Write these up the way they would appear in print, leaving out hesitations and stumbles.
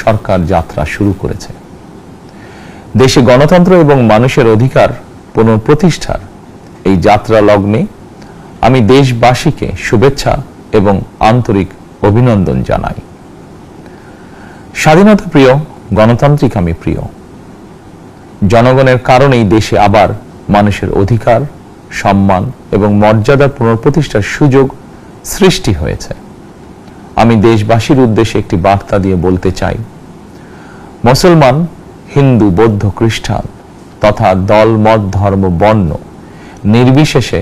সরকার যাত্রা শুরু করেছে। দেশে গণতন্ত্র এবং মানুষের অধিকার পুনঃপ্রতিষ্ঠার এই যাত্রা লগ্নে আমি দেশবাসীকে শুভেচ্ছা এবং আন্তরিক অভিনন্দন জানাই। স্বাধীনতা প্রিয়, গণতান্ত্রিক আমি প্রিয়। জনগণের কারণেই দেশে আবার মানুষের অধিকার, সম্মান এবং মর্যাদার পুনঃপ্রতিষ্ঠার সুযোগ সৃষ্টি হয়েছে। আমি দেশবাসীর উদ্দেশ্যে একটি বার্তা দিয়ে বলতে চাই, মুসলমান, হিন্দু, বৌদ্ধ, খ্রিস্টান তথা দল, মত, ধর্ম, বর্ণ নির্বিশেষে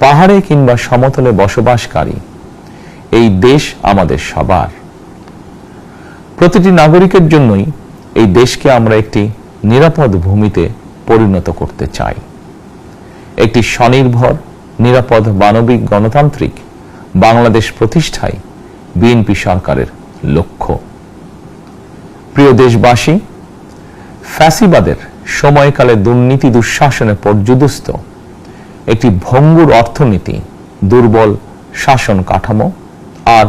পাহাড়ে কিংবা সমতলে বসবাসকারী এই দেশ আমাদের সবার। প্রতিটি নাগরিকের জন্যই এই দেশকে আমরা একটি নিরাপদ ভূমিতে পরিণত করতে চাই। একটি স্বনির্ভর, নিরাপদ, মানবিক, গণতান্ত্রিক বাংলাদেশ প্রতিষ্ঠাই বিএনপি সরকারের লক্ষ্য। প্রিয় দেশবাসী, ফ্যাসিবাদের সময়কালে দুর্নীতি, দুঃশাসনে পর্যুদস্ত একটি ভঙ্গুর অর্থনীতি, দুর্বল শাসন কাঠামো আর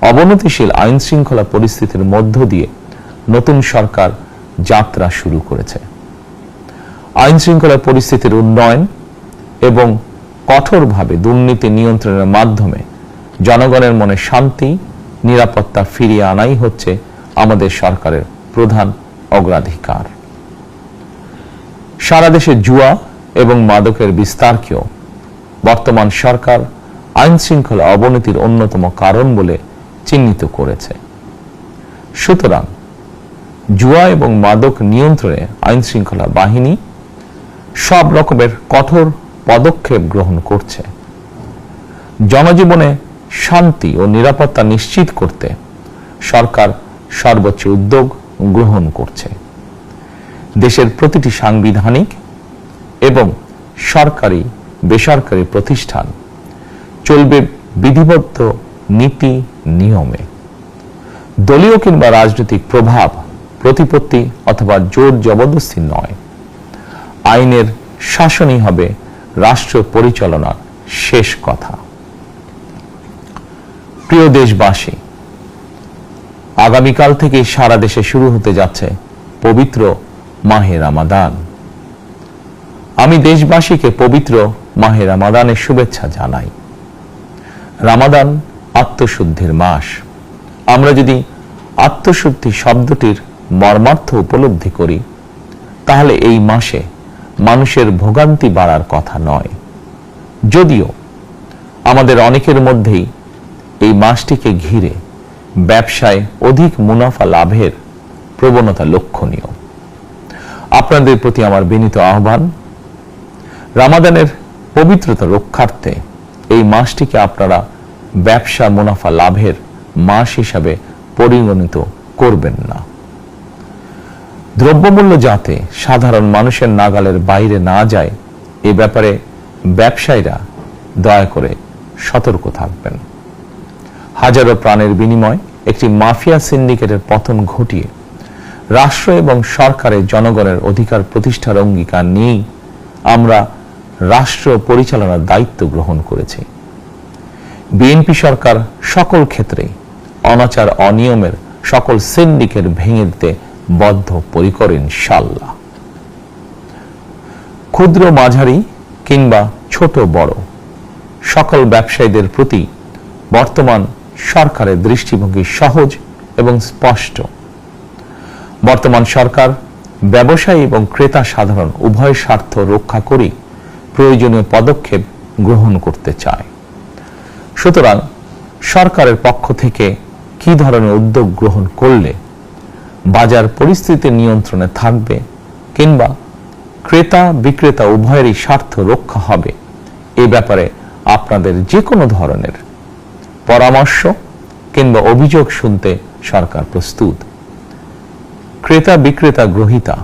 অবনতিশীল আইন শৃঙ্খলা পরিস্থিতির মধ্য দিয়ে নতুন সরকার যাত্রা শুরু করেছে। আইন শৃঙ্খলা পরিস্থিতির উন্নয়ন এবং কঠোরভাবে দুর্নীতি নিয়ন্ত্রণের মাধ্যমে জনগণের মনে শান্তি, নিরাপত্তা ফিরিয়ে আনাই হচ্ছে আমাদের সরকারের প্রধান অগ্রাধিকার। সারা দেশে জুয়া এবং মাদকের বিস্তারকেও বর্তমান সরকার আইন শৃঙ্খলা অবনতির অন্যতম কারণ বলে চিহ্নিত করেছে। সুতরাং জুয়া এবং মাদক নিয়ন্ত্রণে আইন শৃঙ্খলা বাহিনী সব রকমের কঠোর পদক্ষেপ গ্রহণ করছে। জনজীবনে শান্তি ও নিরাপত্তা নিশ্চিত করতে সরকার সর্বোচ্চ উদ্যোগ গ্রহণ করছে। দেশের প্রতিটি সাংবিধানিক এবং সরকারি, বেসরকারি প্রতিষ্ঠান চলবে বিধিবদ্ধ নীতি নিয়মে। দলীয় কিংবা রাজনৈতিক প্রভাব, প্রতিপত্তি অথবা জোর জবরদস্তি নয়। আইনের শাসনই হবে রাষ্ট্র পরিচালনার শেষ কথা। প্রিয় দেশবাসী, আগামীকাল থেকে সারা দেশে শুরু হতে যাচ্ছে পবিত্র মাহে রমাদান। আমি দেশবাসীকে পবিত্র মাহে রমাদানের শুভেচ্ছা জানাই। রমাদান আত্মশুদ্ধির মাস। আমরা যদি আত্মশুদ্ধি শব্দটির মর্মার্থ উপলব্ধি করি, তাহলে এই মাসে মানুষের ভোগান্তি বাড়ার কথা নয়। যদিও আমাদের অনেকের মধ্যেই এই মাসটিকে ঘিরে ব্যবসায় অধিক মুনাফা লাভের প্রবণতা লক্ষণীয়। আপনাদের প্রতি আমার বিনীত আহ্বান, রমাদানের পবিত্রতা রক্ষার্থে এই মাসটিকে আপনারা ব্যবসা মুনাফা লাভের মাস হিসাবে পরিগণিত করবেন না। দ্রব্যমূল্য যাতে সাধারণ মানুষের নাগালের বাইরে না যায়, এ ব্যাপারে ব্যবসায়ীরা দয়া করে সতর্ক থাকবেন। হাজারো প্রাণের বিনিময় একটি মাফিয়া সিন্ডিকেটের পতন ঘটিয়ে রাষ্ট্র এবং সরকারের জনগণের অধিকার প্রতিষ্ঠার অঙ্গীকার নিয়েই আমরা রাষ্ট্র পরিচালনার দায়িত্ব গ্রহণ করেছি। বিএনপি সরকার সকল ক্ষেত্রে অনাচার, অনিয়মের সকল সিন্ডিকেট ভেঙে দিতে বদ্ধপরিকর ইনশাআল্লাহ। ক্ষুদ্র, মাঝারি কিংবা ছোট বড় সকল ব্যবসায়ীদের প্রতি বর্তমান সরকারের দৃষ্টিভঙ্গি সহজ এবং স্পষ্ট। বর্তমান সরকার ব্যবসায়ী এবং ক্রেতা সাধারণ উভয় স্বার্থ রক্ষা করে প্রয়োজনীয় পদক্ষেপ গ্রহণ করতে চায়। সুতরাং সরকারের পক্ষ থেকে কি ধরনের উদ্যোগ গ্রহণ করলে বাজার পরিস্থিতি নিয়ন্ত্রণে থাকবে কিংবা ক্রেতা বিক্রেতা উভয়েরই স্বার্থ রক্ষা হবে, এ ব্যাপারে আপনাদের যে কোনো ধরনের পরামর্শ কিংবা অভিযোগ শুনতে সরকার প্রস্তুত। ক্রেতা বিক্রেতা গ্রহীতা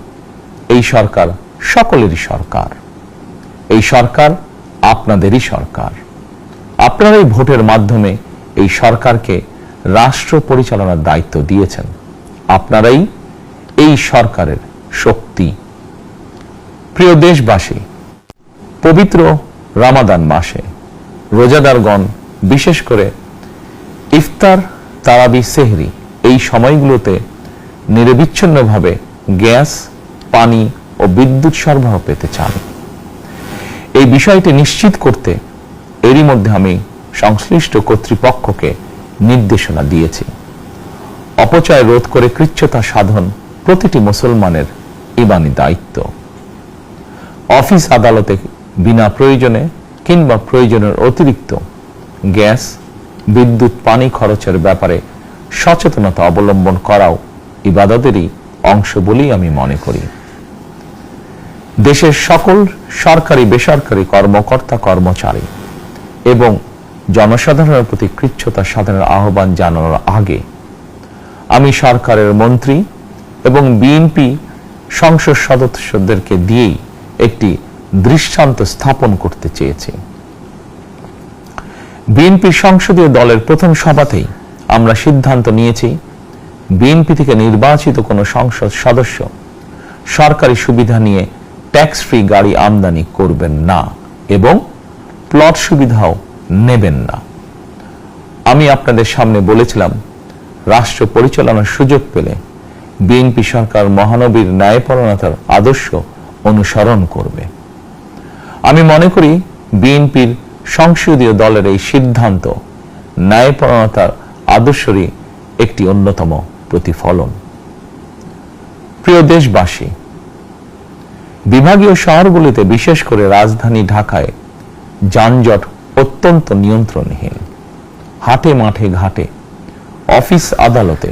এই সরকার সকলেরই সরকার। এই সরকার আপনাদেরই সরকার। আপনারাই ভোটের মাধ্যমে এই সরকারকে রাষ্ট্র পরিচালনার দায়িত্ব দিয়েছেন। আপনারাই এই সরকারের শক্তি। প্রিয় দেশবাসী, পবিত্র রমাদান মাসে রোজাদারগণ বিশেষ করে ইফতার, তারাবি, সেহরি এই সময়গুলোতে নিরবিচ্ছিন্নভাবে গ্যাস, পানি ও বিদ্যুৎ সরবরাহ পেতে চান। এই বিষয়টি নিশ্চিত করতে এরই মধ্যে আমি সংশ্লিষ্ট কর্তৃপক্ষকে নির্দেশনা দিয়েছি। অপচয় রোধ করে কৃচ্ছ্রতা সাধন প্রতিটি মুসলমানের ঈমানি দায়িত্ব। অফিস আদালতে বিনা প্রয়োজনে কিংবা প্রয়োজনের অতিরিক্ত গ্যাস, বিদ্যুৎ, পানি খরচের ব্যাপারে সচেতনতা অবলম্বন করাও ইবাদতেরই অংশ বলেই আমি মনে করি। দেশের সকল সরকারি বেসরকারি কর্মকর্তা কর্মচারী এবং জনসাধারণের প্রতি কৃচ্ছ্রতা সাধনের আহ্বান জানানোর আগে আমি সরকারের মন্ত্রী এবং বিএনপি সংসদ সদস্যদেরকে দিয়েই একটি দৃষ্টান্ত স্থাপন করতে চেয়েছি। বিএনপি সংসদীয় দলের প্রথম সভাতেই আমরা সিদ্ধান্ত নিয়েছি, বিএনপি থেকে নির্বাচিত কোনো সংসদ সদস্য সরকারি সুবিধা নিয়ে ট্যাক্স ফ্রি গাড়ি আমদানি করবেন না এবং প্লট সুবিধাও নেবেন না। আমি আপনাদের সামনে বলেছিলাম, রাষ্ট্র পরিচালনার সুযোগ পেলে বিএনপি সরকার মহানবীর ন্যায়পরায়ণতার আদর্শ অনুসরণ করবে। আমি মনে করি বিএনপির সংসদীয় দলের এই সিদ্ধান্ত ন্যায়পরায়ণতার আদর্শেরই একটি অন্যতম প্রতিফলন। প্রিয় দেশবাসী, বিভাগীয় শহরগুলিতে বিশেষ করে রাজধানী ঢাকায় যানজট অত্যন্ত নিয়ন্ত্রণহীন। হাটে মাঠে ঘাটে, অফিস আদালতে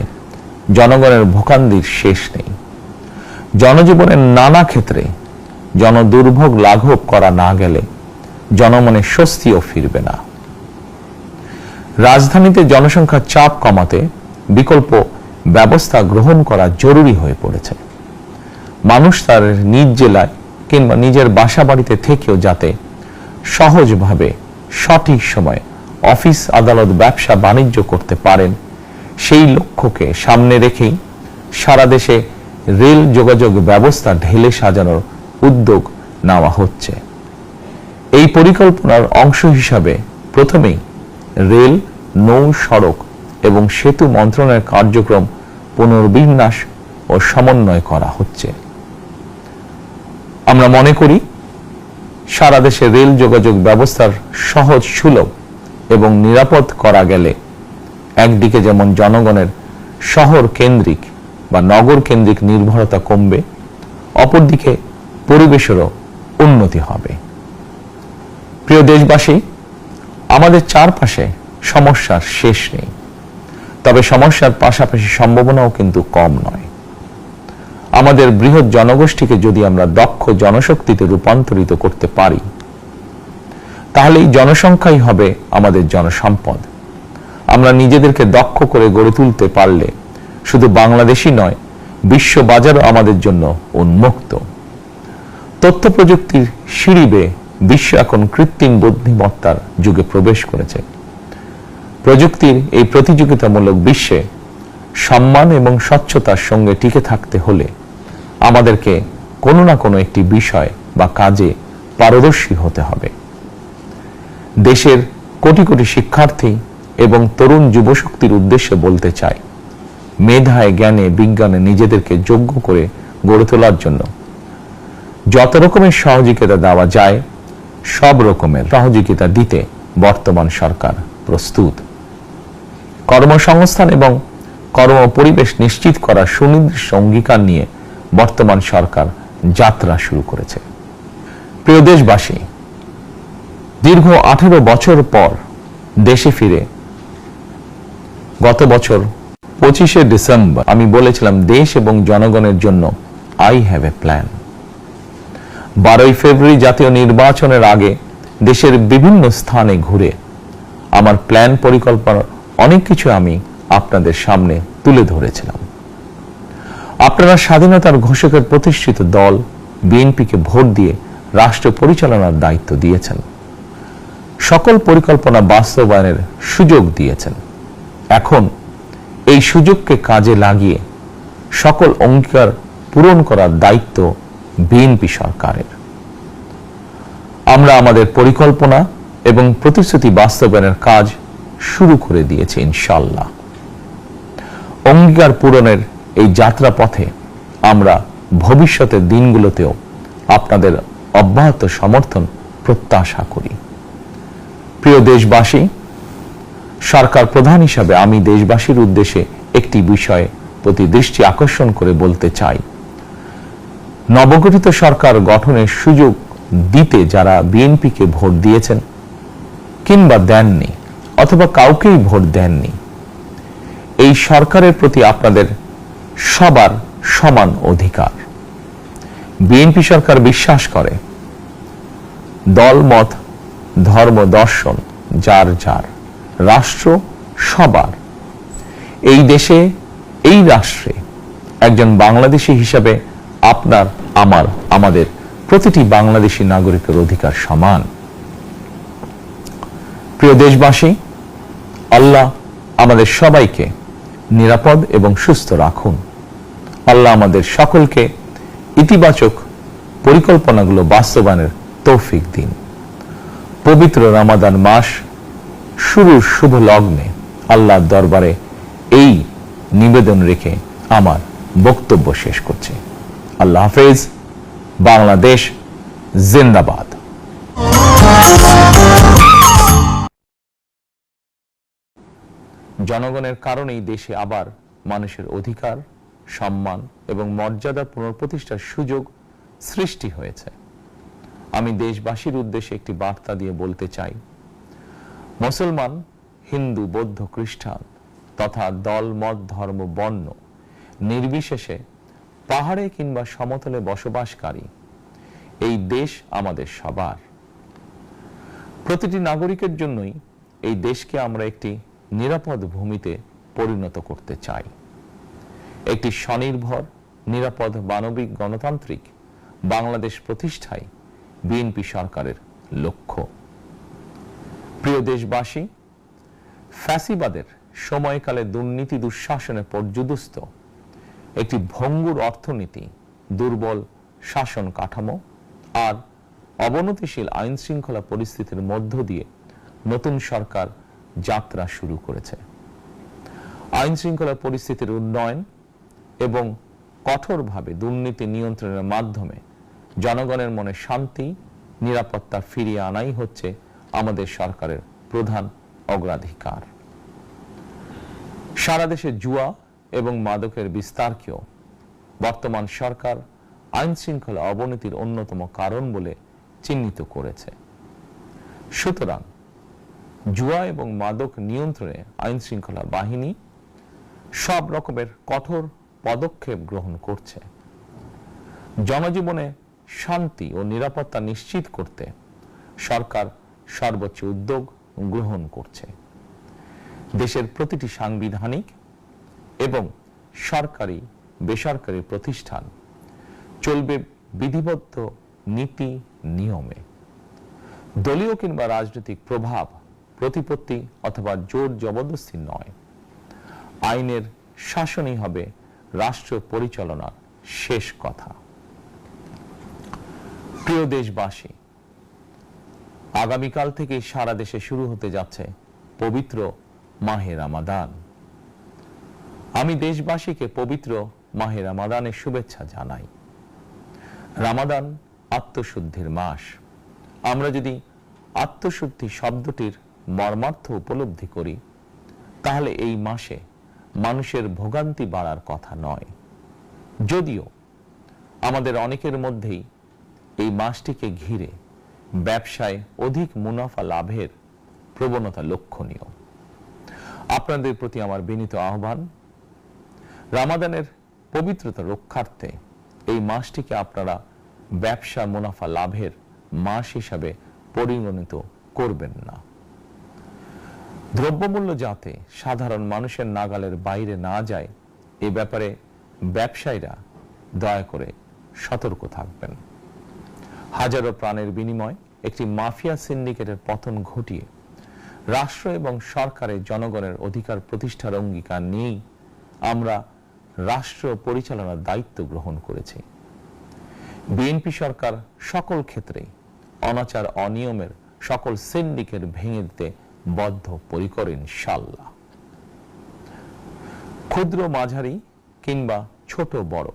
জনগণের ভোগান্তির শেষ নেই। জনজীবনের নানা ক্ষেত্রে জনদুর্ভোগ লাঘব করা না গেলে জনমনে স্বস্তিও ফিরবে না। রাজধানীতে জনসংখ্যার চাপ কমাতে বিকল্প ব্যবস্থা গ্রহণ করা জরুরি হয়ে পড়েছে। মানুষ তার নিজ জেলায় কিংবা নিজের বাসা বাড়িতে থেকেও যাতে সহজভাবে সঠিক সময়ে অফিস, আদালত, ব্যবসা বাণিজ্য করতে পারেন, সেই লক্ষ্যকে সামনে রেখেই সারা দেশে রেল যোগাযোগ ব্যবস্থা ঢেলে সাজানোর উদ্যোগ নেওয়া হচ্ছে। এই পরিকল্পনার অংশ হিসাবে প্রথমেই রেল, নৌ, সড়ক এবং সেতু মন্ত্রণালয়ের কার্যক্রম পুনর্বিন্যাস ও সমন্বয় করা হচ্ছে। আমরা মনে করি সারা দেশে রেল যোগাযোগ ব্যবস্থার সহজ, সুলভ এবং নিরাপদ করা গেলে একদিকে যেমন জনগণের শহর কেন্দ্রিক বা নগর কেন্দ্রিক নির্ভরতা কমবে, অপরদিকে পরিবেশেরও উন্নতি হবে। প্রিয় দেশবাসী, আমাদের চারপাশে সমস্যার শেষ নেই, তবে সমস্যার পাশাপাশি সম্ভাবনাও কিন্তু কম নয়। আমাদের বৃহৎ জনগোষ্ঠীকে যদি আমরা দক্ষ জনশক্তিতে রূপান্তরিত করতে পারি, তাহলে এই জনসংখ্যাই হবে আমাদের জনসম্পদ। আমরা নিজেদেরকে দক্ষ করে গড়ে তুলতে পারলে শুধু বাংলাদেশই নয়, বিশ্ব বাজারও আমাদের জন্য উন্মুক্ত। তথ্য প্রযুক্তির সিঁড়ি বেয়ে বিশ্ব এখন কৃত্রিম বুদ্ধিমত্তার যুগে প্রবেশ করেছে। প্রযুক্তির এই প্রতিযোগিতামূলক বিশ্বে সম্মান এবং স্বচ্ছতার সঙ্গে টিকে থাকতে হলে আমাদেরকে কোনো না কোনো একটি বিষয় বা কাজে পারদর্শী হতে হবে। দেশের কোটি কোটি শিক্ষার্থী এবং তরুণ যুবশক্তির উদ্দেশ্যে বলতে চাই, মেধায়, জ্ঞানে, বিজ্ঞানে নিজেদেরকে যোগ্য করে গড়ে তোলার জন্য যত রকমের সহযোগিতা দেওয়া যায়, সব রকমের সহযোগিতা দিতে বর্তমান সরকার প্রস্তুত। কর্মসংস্থান এবং কর্ম পরিবেশ নিশ্চিত করার সুনির্দিষ্ট অঙ্গীকার নিয়ে বর্তমান সরকার যাত্রা শুরু করেছে। প্রিয় দেশবাসী, দীর্ঘ 18 বছর পর দেশে ফিরে গত বছর 25শে ডিসেম্বর আমি বলেছিলাম, দেশ এবং জনগণের জন্য আই হ্যাভ এ প্ল্যান। 12ই ফেব্রুয়ারি জাতীয় নির্বাচনের আগে দেশের বিভিন্ন স্থানে ঘুরে আমার প্ল্যান, পরিকল্পনার অনেক কিছু আমি আপনাদের সামনে তুলে ধরেছিলাম। আপনারা স্বাধীনতার ঘোষকের প্রতিষ্ঠিত দল বিএনপিকে ভোট দিয়ে রাষ্ট্র পরিচালনার দায়িত্ব দিয়েছেন। সকল পরিকল্পনা বাস্তবায়নের সুযোগ দিয়েছেন। এখন এই সুযোগকে কাজে লাগিয়ে সকল অঙ্গীকার পূরণ করার দায়িত্ব বিএনপি সরকারের। আমরা আমাদের পরিকল্পনা এবং প্রতিশ্রুতি বাস্তবায়নের কাজ শুরু করে দিয়েছি ইনশাআল্লাহ। অঙ্গীকার পূরণের এই যাত্রা পথে আমরা ভবিষ্যতের দিনগুলোতেও আপনাদের অব্যাহত সমর্থন প্রত্যাশা করি। প্রিয় দেশবাসী, সরকার প্রধান হিসাবে আমি দেশবাসীর উদ্দেশ্যে একটি বিষয়ে প্রতি দৃষ্টি আকর্ষণ করে বলতে চাই। নবগঠিত সরকার গঠনের সুযোগ দিতে যারা বিএনপিকে ভোট দিয়েছেন কিংবা দেননি অথবা কাউকেই ভোট দেননি, এই সরকারের প্রতি আপনাদের সবার সমান অধিকার। বিএনপি সরকার বিশ্বাস করে দল মত ধর্ম দর্শন যার যার, রাষ্ট্র সবার। এই দেশে এই রাষ্ট্রে একজন বাংলাদেশী হিসাবে আপনার আমার আমাদের প্রতিটি বাংলাদেশী নাগরিকের অধিকার সমান। প্রিয় দেশবাসী, আল্লাহ আমাদের সবাইকে নিরাপদ এবং সুস্থ রাখুন। আল্লাহ আমাদের সকলকে ইতিবাচক পরিকল্পনাগুলো বাস্তবায়নের তৌফিক দিন। পবিত্র রমাদান মাস শুরুর শুভ লগ্নে আল্লাহর দরবারে এই নিবেদন রেখে আমার বক্তব্য শেষ করছি। আল্লাহ হাফেজ। বাংলাদেশ জিন্দাবাদ। জনগণের কারণেই দেশে আবার মানুষের অধিকার, সম্মান এবং মর্যাদা পুনঃপ্রতিষ্ঠার সুযোগ সৃষ্টি হয়েছে। আমি দেশবাসীর উদ্দেশ্যে একটি বার্তা দিয়ে বলতে চাই, মুসলমান, হিন্দু, বৌদ্ধ, খ্রিস্টান তথা দল মত ধর্ম বর্ণ নির্বিশেষে পাহাড়ে কিংবা সমতলে বসবাসকারী এই দেশ আমাদের সবার। প্রতিটি নাগরিকের জন্যই এই দেশকে আমরা একটি নিরাপদ ভূমিতে পরিণত করতে চাই। একটি স্বনির্ভর, নিরাপদ, মানবিক, গণতান্ত্রিক বাংলাদেশ প্রতিষ্ঠাই বিএনপি সরকারের লক্ষ্য। প্রিয় দেশবাসী, ফ্যাসিবাদের সময়কালে দুর্নীতি দুঃশাসনে পর্যুদস্ত একটি ভঙ্গুর অর্থনীতি, দুর্বল শাসন কাঠামো আর অবনতিশীল আইন শৃঙ্খলা পরিস্থিতির মধ্য দিয়ে নতুন সরকার যাত্রা শুরু করেছে। আইন শৃঙ্খলা পরিস্থিতির উন্নয়ন এবং কঠোরভাবে দুর্নীতি নিয়ন্ত্রণের মাধ্যমে জনগণের মনে শান্তি, নিরাপত্তা ফিরিয়ে আনাই হচ্ছে আমাদের সরকারের প্রধান অগ্রাধিকার। সারা দেশে জুয়া এবং মাদকের বিস্তারকেও বর্তমান সরকার আইন শৃঙ্খলা অবনতির অন্যতম কারণ বলে চিহ্নিত করেছে। সুতরাং জুয়া এবং মাদক নিয়ন্ত্রণে আইন শৃঙ্খলা বাহিনী সব রকমের কঠোর পদক্ষেপ গ্রহণ করছে। জনজীবনে শান্তি ও নিরাপত্তা নিশ্চিত করতে সরকার সর্বোচ্চ উদ্যোগ গ্রহণ করছে। দেশের প্রতিটি সাংবিধানিক এবং সরকারি বেসরকারি প্রতিষ্ঠান চলবে বিধিবদ্ধ নীতি নিয়মে। দলীয় কিংবা রাজনৈতিক প্রভাব, প্রতিপত্তি অথবা জোর জবরদস্তি নয়। আইনের শাসনই হবে রাষ্ট্র পরিচালনার শেষ কথা। প্রিয় দেশবাসী, আগামীকাল থেকে সারা দেশে শুরু হতে যাচ্ছে পবিত্র মাহে রমাদান। আমি দেশবাসীকে পবিত্র মাহে রমাদানের শুভেচ্ছা জানাই। রমাদান আত্মশুদ্ধির মাস। আমরা যদি আত্মশুদ্ধি শব্দটির মর্মার্থ উপলব্ধি করি, তাহলে এই মাসে মানুষের ভোগান্তি বাড়ার কথা নয়। যদিও আমাদের অনেকের মধ্যেই এই মাসটিকে ঘিরে ব্যবসায় অধিক মুনাফা লাভের প্রবণতা লক্ষণীয়। আপনাদের প্রতি আমার বিনীত আহ্বান, রমাদানের পবিত্রতা রক্ষার্থে এই মাসটিকে আপনারা ব্যবসা মুনাফা লাভের মাস হিসাবে পরিগণিত করবেন না। দ্রব্যমূল্য যাতে সাধারণ মানুষের নাগালের বাইরে না যায়, এ ব্যাপারে ব্যবসায়ীরা দয়া করে সতর্ক থাকবেন। হাজারো প্রাণের বিনিময় একটি মাফিয়া সিন্ডিকেটের পতন ঘটিয়ে রাষ্ট্র এবং সরকারের জনগণের অধিকার প্রতিষ্ঠার অঙ্গীকার নিয়েই আমরা রাষ্ট্র পরিচালনার দায়িত্ব গ্রহণ করেছি। বিএনপি সরকার সকল ক্ষেত্রে অনাচার অনিয়মের সকল সিন্ডিকেট ভেঙে দিতে বদ্ধপরিকর ইনশাআল্লাহ। ক্ষুদ্র, মাঝারি কিংবা ছোট বড়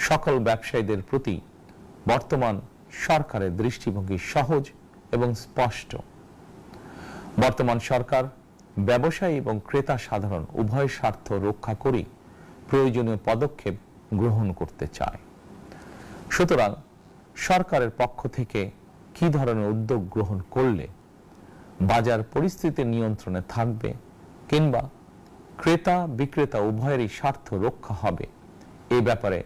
সকল ব্যবসায়ীদের প্রতি বর্তমান সরকারের দৃষ্টিভঙ্গি সহজ এবং স্পষ্ট। বর্তমান সরকার ব্যবসায়ী এবং ক্রেতা সাধারণ উভয় স্বার্থ রক্ষা করে প্রয়োজনীয় পদক্ষেপ গ্রহণ করতে চায়। সুতরাং সরকারের পক্ষ থেকে কি ধরনের উদ্যোগ গ্রহণ করলে বাজার পরিস্থিতি নিয়ন্ত্রণে থাকবে কিংবা ক্রেতা বিক্রেতা উভয়েরই স্বার্থ রক্ষা হবে, এই ব্যাপারে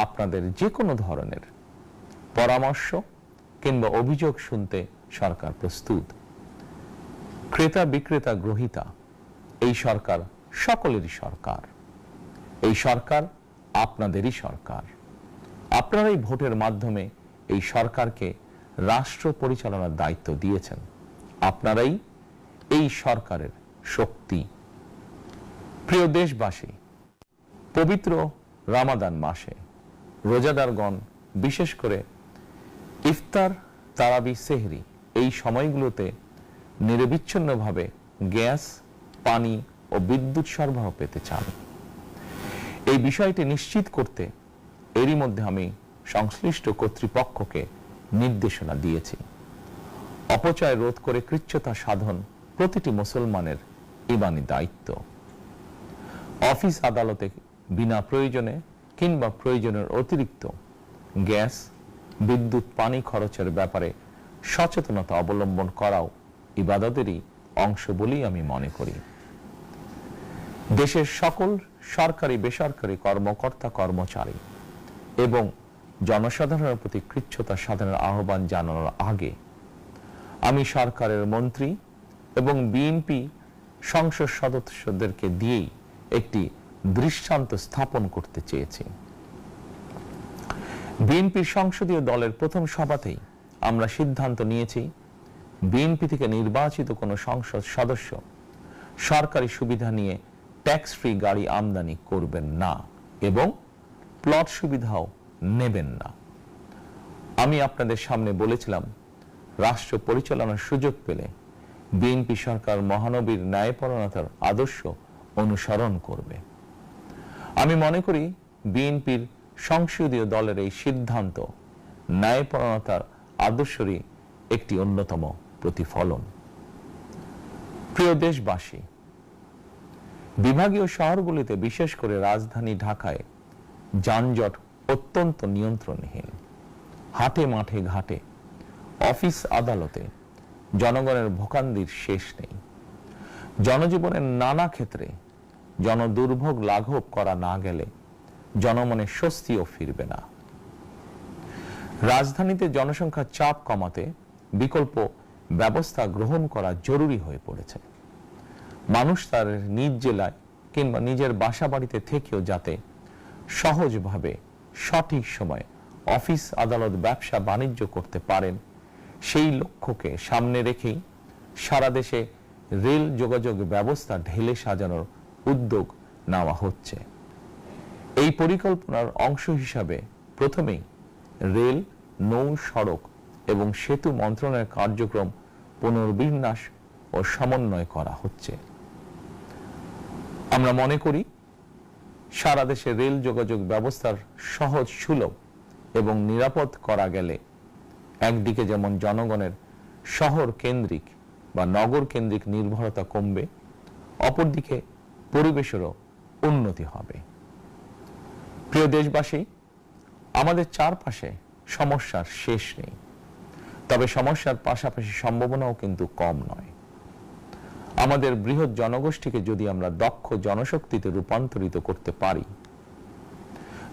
আপনাদের যে কোনো ধরনের পরামর্শ কিংবা অভিযোগ শুনতে সরকার প্রস্তুত। ক্রেতা বিক্রেতা গ্রহীতা এই সরকার সকলেরই সরকার। এই সরকার আপনাদেরই সরকার। আপনারাই ভোটের মাধ্যমে এই সরকারকে রাষ্ট্র পরিচালনার দায়িত্ব দিয়েছেন। আপনারাই এই সরকারের শক্তি। প্রিয় দেশবাসী, পবিত্র রমাদান মাসে রোজাদারগণ বিশেষ করে ইফতার, তারাবি, সেহরি এই সময়গুলোতে নিরবিচ্ছিন্নভাবে গ্যাস, পানি ও বিদ্যুৎ সরবরাহ পেতে চান। এই বিষয়টি নিশ্চিত করতে এরই মধ্যে আমি সংশ্লিষ্ট কর্তৃপক্ষকে নির্দেশনা দিয়েছি। অপচয় রোধ করে কৃচ্ছতা সাধন প্রতিটি মুসলমানের ঈমানি দায়িত্ব। অফিস আদালতে বিনা প্রয়োজনে কিংবা প্রয়োজনের অতিরিক্ত গ্যাস, বিদ্যুৎ, পানি খরচের ব্যাপারে সচেতনতা অবলম্বন করাও ইবাদতেরই অংশ বলেই আমি মনে করি। দেশের সকল সরকারি বেসরকারি কর্মকর্তা কর্মচারী এবং জনসাধারণের প্রতি কৃচ্ছতা সাধনের আহ্বান জানানোর আগে আমি সরকারের মন্ত্রী এবং বিএনপি সংসদ সদস্যদেরকে দিয়েই একটি দৃষ্টান্ত স্থাপন করতে চেয়েছি। বিএনপির সংসদীয় দলের প্রথম সভাতেই আমরা সিদ্ধান্ত নিয়েছি, বিএনপি থেকে নির্বাচিত কোনো সংসদ সদস্য সরকারি সুবিধা নিয়ে ট্যাক্স ফ্রি গাড়ি আমদানি করবেন না এবং প্লট সুবিধাও নেবেন না। আমি আপনাদের সামনে বলেছিলাম, রাষ্ট্র পরিচালনার সুযোগ পেলে বিএনপি সরকার মহানবীর ন্যায়পরায়ণতার আদর্শ অনুসরণ করবে। আমি মনে করি বিএনপির সংসদীয় দলের এই সিদ্ধান্ত ন্যায়পরায়ণতার আদর্শেরই একটি অন্যতম প্রতিফলন। প্রিয় দেশবাসী, বিভাগীয় শহরগুলিতে বিশেষ করে রাজধানী ঢাকায় যানজট অত্যন্ত নিয়ন্ত্রণহীন। হাটে মাঠে ঘাটে, অফিস আদালতে জনগণের ভোগান্তির শেষ নেই। জনজীবনের নানা ক্ষেত্রে জনদুর্ভোগ লাঘব করা না গেলে জনমনে স্বস্তিও ফিরবে না। রাজধানীতে জনসংখ্যার চাপ কমাতে বিকল্প ব্যবস্থা গ্রহণ করা জরুরি হয়ে পড়েছে। মানুষ তার নিজ জেলায় কিংবা নিজের বাসা বাড়িতে থেকেও যাতে সহজভাবে সঠিক সময়ে অফিস আদালত ব্যবসা বাণিজ্য করতে পারেন, সেই লক্ষ্যকে সামনে রেখেই সারা দেশে রেল যোগাযোগ ব্যবস্থা ঢেলে সাজানোর উদ্যোগ নেওয়া হচ্ছে। এই পরিকল্পনার অংশ হিসাবে প্রথমেই রেল, নৌ, সড়ক এবং সেতু মন্ত্রণালয়ের কার্যক্রম পুনর্বিন্যাস ও সমন্বয় করা হচ্ছে। আমরা মনে করি সারা দেশে রেল যোগাযোগ ব্যবস্থার সহজ, সুলভ এবং নিরাপদ করা গেলে একদিকে যেমন জনগণের শহর কেন্দ্রিক বা নগর কেন্দ্রিক নির্ভরতা কমবে, অপরদিকে পরিবেশেরও উন্নতি হবে। প্রিয় দেশবাসী, আমাদের চারপাশে সমস্যার শেষ নেই, তবে সমস্যার পাশাপাশি সম্ভাবনাও কিন্তু কম নয়। আমাদের বৃহৎ জনগোষ্ঠীকে যদি আমরা দক্ষ জনশক্তিতে রূপান্তরিত করতে পারি,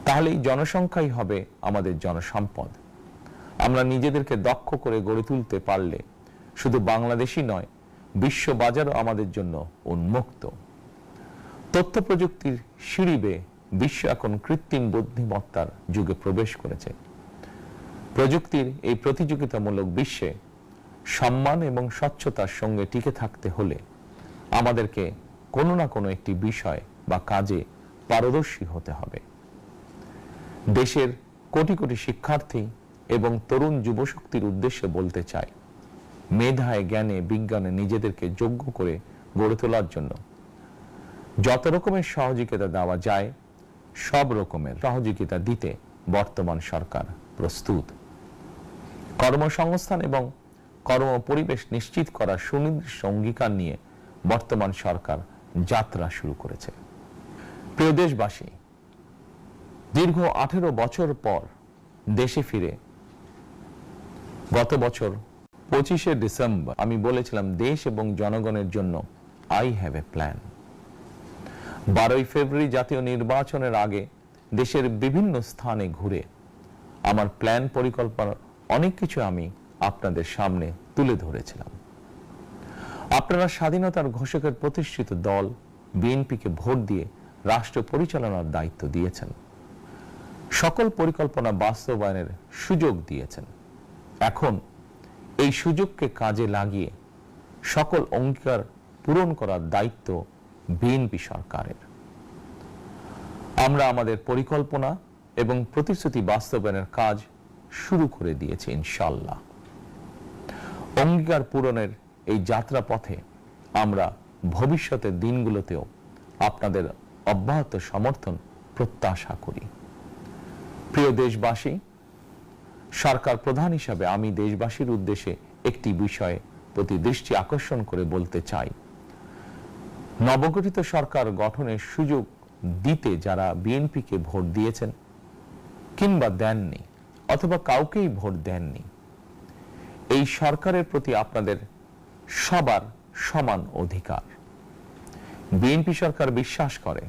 তাহলে এই জনসংখ্যাই হবে আমাদের জনসম্পদ। আমরা নিজেদেরকে দক্ষ করে গড়ে তুলতে পারলে শুধু বাংলাদেশই নয়, বিশ্ব বাজারও আমাদের জন্য উন্মুক্ত। তথ্য প্রযুক্তির সিঁড়ি বেয়ে বিশ্ব এখন কৃত্রিম বুদ্ধিমত্তার যুগে প্রবেশ করেছে। প্রযুক্তির এই প্রতিযোগিতামূলক বিশ্বে সম্মান এবং স্বচ্ছতার সঙ্গে টিকে থাকতে হলে আমাদেরকে কোনো না কোনো একটি বিষয় বা কাজে পারদর্শী হতে হবে। দেশের কোটি কোটি শিক্ষার্থী এবং তরুণ যুবশক্তির উদ্দেশ্যে বলতে চাই, মেধায়, জ্ঞানে, বিজ্ঞানে নিজেদেরকে যোগ্য করে গড়ে তোলার জন্য যত রকমের সহযোগিতা দেওয়া যায় সব রকমের সহযোগিতা দিতে বর্তমান সরকার প্রস্তুত। কর্মসংস্থান এবং কর্মপরিবেশ নিশ্চিত করার সুনির্দিষ্ট অঙ্গীকার নিয়ে বর্তমান সরকার যাত্রা শুরু করেছে। প্রিয় দেশবাসী, দীর্ঘ 18 বছর পর দেশে ফিরে গত বছর 25শে ডিসেম্বর আমি বলেছিলাম দেশ এবং জনগণের জন্য আই হ্যাভ এ প্ল্যান। 12ই ফেব্রুয়ারি জাতীয় নির্বাচনের আগে দেশের বিভিন্ন স্থানে ঘুরে আমার প্ল্যান পরিকল্পনার অনেক কিছু আমি আপনাদের সামনে তুলে ধরেছিলাম। আপনারা স্বাধীনতার ঘোষকের প্রতিষ্ঠিত দল বিএনপিকে ভোট দিয়ে রাষ্ট্র পরিচালনার দায়িত্ব দিয়েছেন, সকল পরিকল্পনা বাস্তবায়নের সুযোগ দিয়েছেন। এখন এই সুযোগকে কাজে লাগিয়ে সকল অঙ্গীকার পূরণ করার দায়িত্ব বিএনপি সরকারের। আমরা আমাদের পরিকল্পনা এবং প্রতিশ্রুতি বাস্তবায়নের কাজ শুরু করে দিয়েছি ইনশাআল্লাহ। অঙ্গীকার পূরণের এই যাত্রা পথে আমরা ভবিষ্যতের দিনগুলোতেও আপনাদের অব্যাহত সমর্থন প্রত্যাশা করি। প্রিয় দেশবাসী, সরকার প্রধান হিসাবে আমি দেশবাসীর উদ্দেশ্যে একটি বিষয়ে প্রতি দৃষ্টি আকর্ষণ করে বলতে চাই। নবগঠিত সরকার গঠনের সুযোগ দিতে যারা বিএনপিকে ভোট দিয়েছেন কিংবা দেননি অথবা কাউকেই ভোট দেননি, এই সরকারের প্রতি আপনাদের সবার সমান অধিকার। বিএনপি সরকার বিশ্বাস করে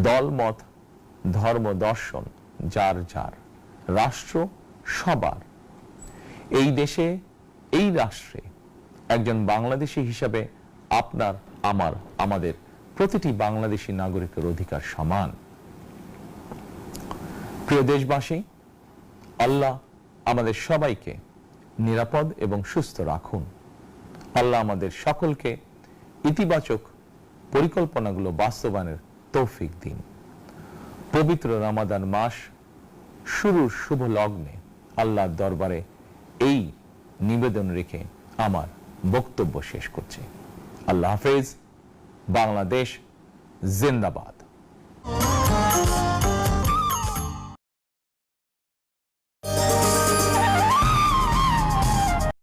দল মত ধর্ম দর্শন যার যার, রাষ্ট্র সবার। এই দেশে এই রাষ্ট্রে একজন বাংলাদেশী হিসাবে আপনার আমার আমাদের প্রতিটি বাংলাদেশী নাগরিকের অধিকার সমান। প্রিয় দেশবাসী, আল্লাহ আমাদের সবাইকে নিরাপদ এবং সুস্থ রাখুন। আল্লাহ আমাদের সকলকে ইতিবাচক পরিকল্পনাগুলো বাস্তবায়নের তৌফিক দিন। পবিত্র রমাদান মাস শুরুর শুভ লগ্নে আল্লাহর দরবারে এই নিবেদন রেখে আমার বক্তব্য শেষ করছি। আল্লাহ হাফেজ। বাংলাদেশ জিন্দাবাদ।